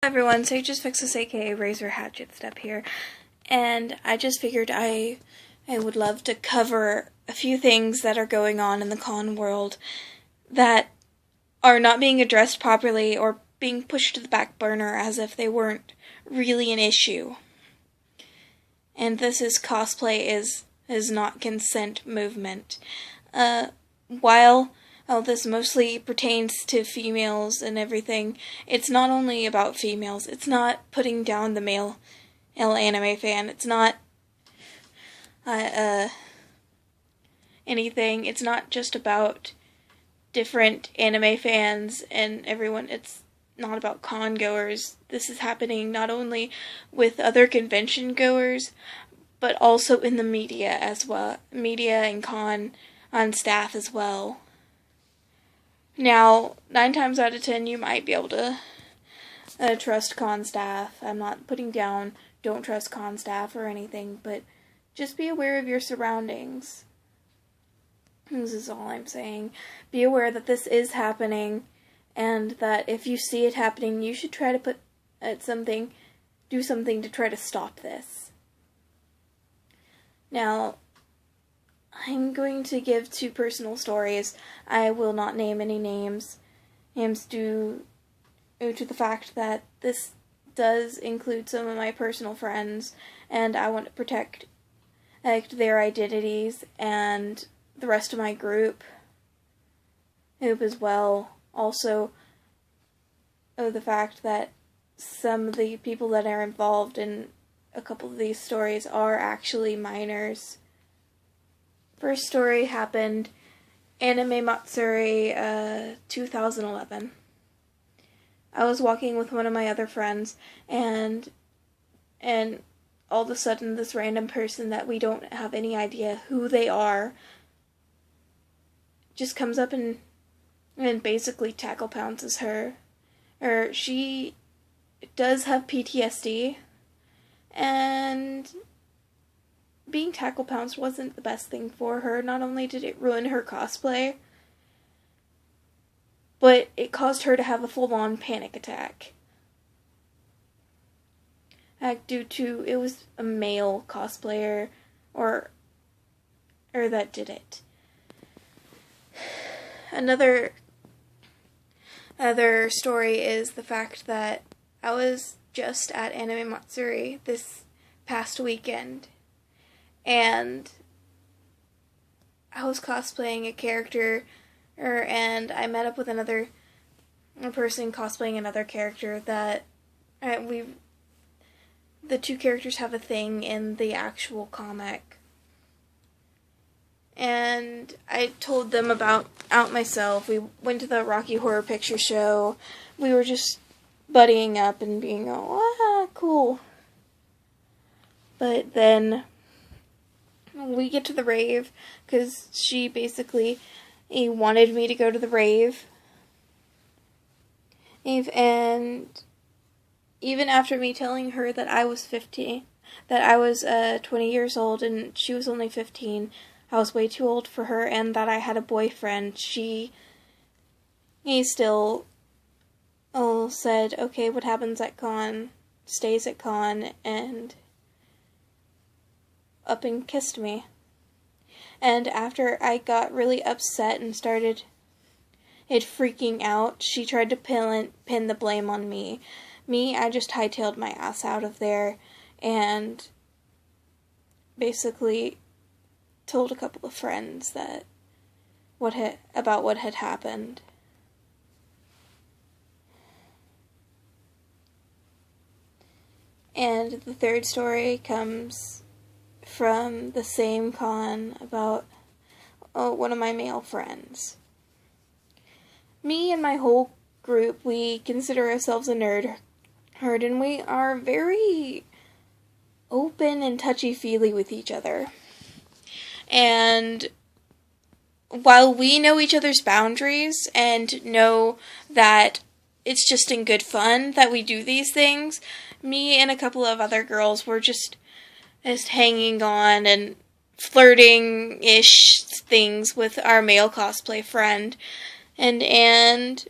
Everyone, so just fix this aka Razor Hatchet step here, and I just figured I would love to cover a few things that are going on in the con world that are not being addressed properly or being pushed to the back burner as if they weren't really an issue. And this is cosplay is not consent movement. While this mostly pertains to females and everything, it's not only about females. It's not putting down the male anime fan. It's not anything. It's not just about different anime fans and everyone. It's not about con goers. This is happening not only with other convention goers, but also in the media as well. Media and con on staff as well. Now, 9 times out of 10, you might be able to trust con staff. I'm not putting down don't trust con staff or anything, but just be aware of your surroundings. This is all I'm saying. Be aware that this is happening, and that if you see it happening, you should try to do something to try to stop this. Now, I'm going to give 2 personal stories. I will not name any names. Names due to the fact that this does include some of my personal friends, and I want to protect their identities and the rest of my group as well. Also, the fact that some of the people that are involved in a couple of these stories are actually minors. First story happened Anime Matsuri 2011. I was walking with one of my other friends, and all of a sudden this random person that we don't have any idea who they are just comes up and basically tackle pounces her. She does have PTSD, and being tackle pounced wasn't the best thing for her. Not only did it ruin her cosplay, but it caused her to have a full-on panic attack. Due to it was a male cosplayer or that did it. Another story is the fact that I was just at Anime Matsuri this past weekend, and I was cosplaying a character, and I met up with a person cosplaying another character that the 2 characters have a thing in the actual comic. And I told them out myself. We went to the Rocky Horror Picture Show. We were just buddying up and being, cool. But then we get to the rave, because she basically wanted me to go to the rave. And even after me telling her that I was 20 years old and she was only 15, I was way too old for her, and that I had a boyfriend, he still said, okay, what happens at con stays at con, and up and kissed me. And after I got really upset and started freaking out, she tried to pin the blame on me. I just hightailed my ass out of there and basically told a couple of friends that about what had happened. And the third story comes from the same con about one of my male friends. Me and my whole group, we consider ourselves a nerd herd, and we are very open and touchy-feely with each other. And while we know each other's boundaries and know that it's just in good fun that we do these things, me and a couple of other girls were just hanging on and flirting-ish things with our male cosplay friend. And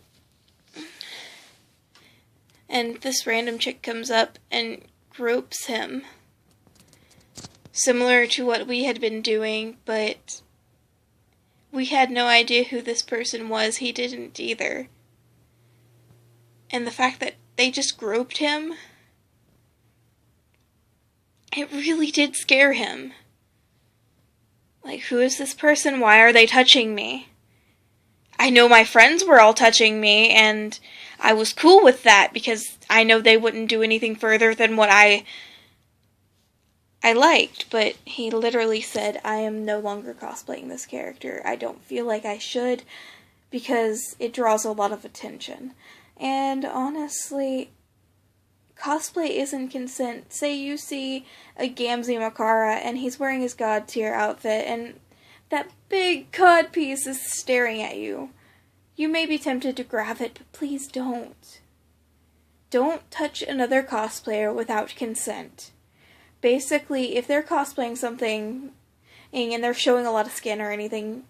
and this random chick comes up and gropes him. Similar to what we had been doing, but we had no idea who this person was. He didn't either. And the fact that they just groped him, it really did scare him. Like, who is this person? Why are they touching me? I know my friends were all touching me, and I was cool with that because I know they wouldn't do anything further than what I liked. But he literally said, I am no longer cosplaying this character. I don't feel like I should because it draws a lot of attention. And honestly, cosplay isn't consent. Say you see a Gamzee Makara and he's wearing his god tier outfit and that big cod piece is staring at you. You may be tempted to grab it, but please don't. Don't touch another cosplayer without consent. Basically, if they're cosplaying something and they're showing a lot of skin or anything,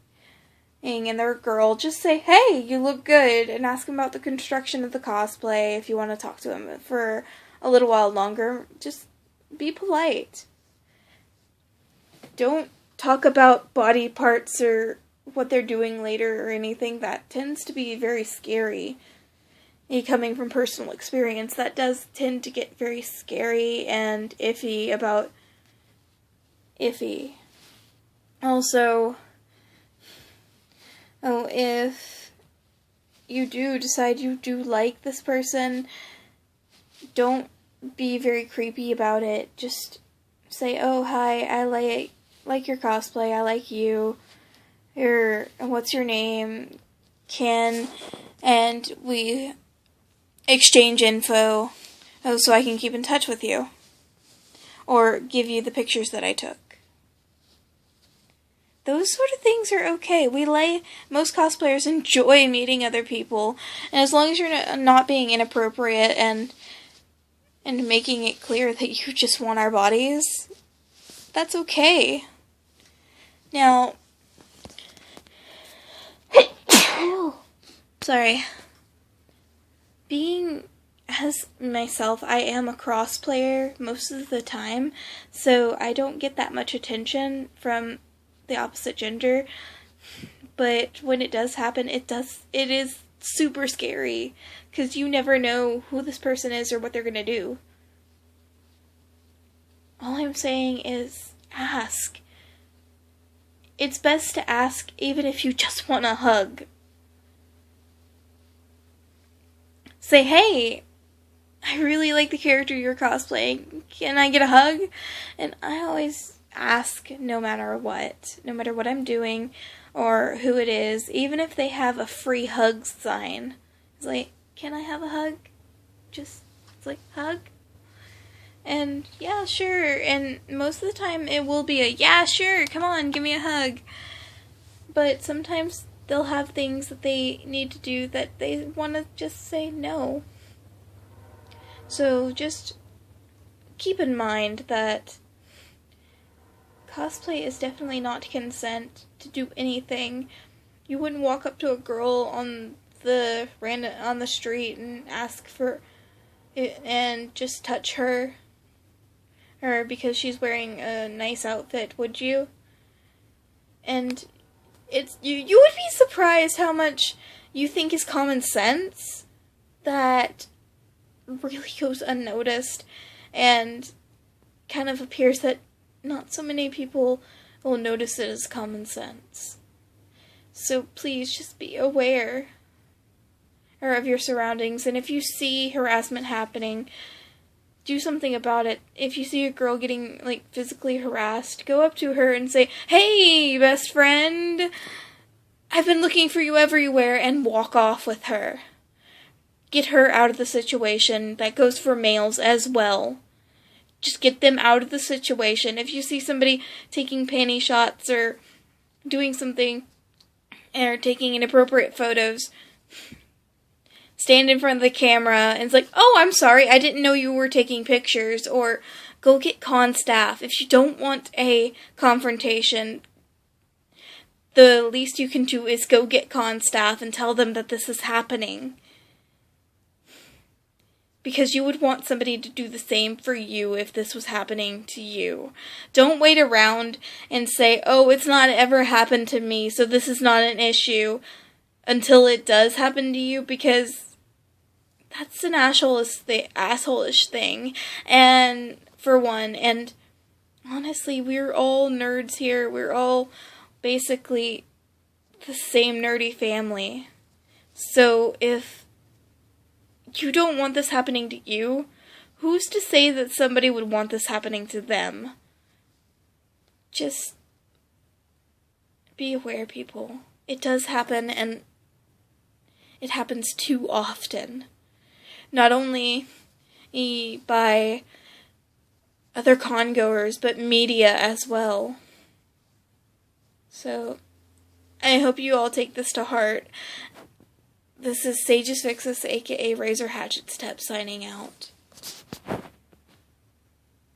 and they're a girl, just say, hey, you look good, and ask them about the construction of the cosplay if you want to talk to them for a little while longer. Just be polite. Don't talk about body parts or what they're doing later or anything. That tends to be very scary. Coming from personal experience, that does tend to get very scary and iffy. Also, if you do decide you do like this person, don't be very creepy about it. Just say, oh, hi, I like your cosplay, I like you, or what's your name, Ken, and we exchange info so I can keep in touch with you, or give you the pictures that I took. Those sort of things are okay. Most cosplayers enjoy meeting other people, and as long as you're not being inappropriate and making it clear that you just want our bodies, that's okay. Now, sorry. Being as myself, I am a cross player most of the time, so I don't get that much attention from the opposite gender, but when it does happen, it is super scary, because you never know who this person is or what they're gonna do. All I'm saying is ask. It's best to ask even if you just want a hug. Say, hey, I really like the character you're cosplaying. Can I get a hug? And I always ask no matter what I'm doing or who it is, even if they have a free hug sign. It's like, can I have a hug? It's like, hug? And yeah, sure. And most of the time it will be a, yeah, sure, come on, give me a hug. But sometimes they'll have things that they need to do that they want to just say no. So just keep in mind that cosplay is definitely not consent to do anything. You wouldn't walk up to a girl on the street and ask for it and just touch her, or because she's wearing a nice outfit, would you? And you would be surprised how much you think is common sense that really goes unnoticed, and kind of appears that not so many people will notice it as common sense. So please just be aware of your surroundings, and if you see harassment happening, do something about it. If you see a girl getting, physically harassed, go up to her and say, hey, best friend, I've been looking for you everywhere, and walk off with her. Get her out of the situation. That goes for males as well. Just get them out of the situation. If you see somebody taking panty shots or doing something, or taking inappropriate photos, stand in front of the camera and it's like, oh, I'm sorry, I didn't know you were taking pictures, or go get con staff. If you don't want a confrontation, the least you can do is go get con staff and tell them that this is happening. because you would want somebody to do the same for you if this was happening to you. Don't wait around and say, oh, it's not ever happened to me, so this is not an issue, until it does happen to you, because that's an asshole-ish thing, and for one, and honestly, we're all nerds here, we're all basically the same nerdy family, so if you don't want this happening to you, who's to say that somebody would want this happening to them? Just be aware, people. It does happen, and it happens too often. Not only by other con-goers, but media as well. So, I hope you all take this to heart. This is Sage's Fixes, aka Razor Hatchet Step, signing out.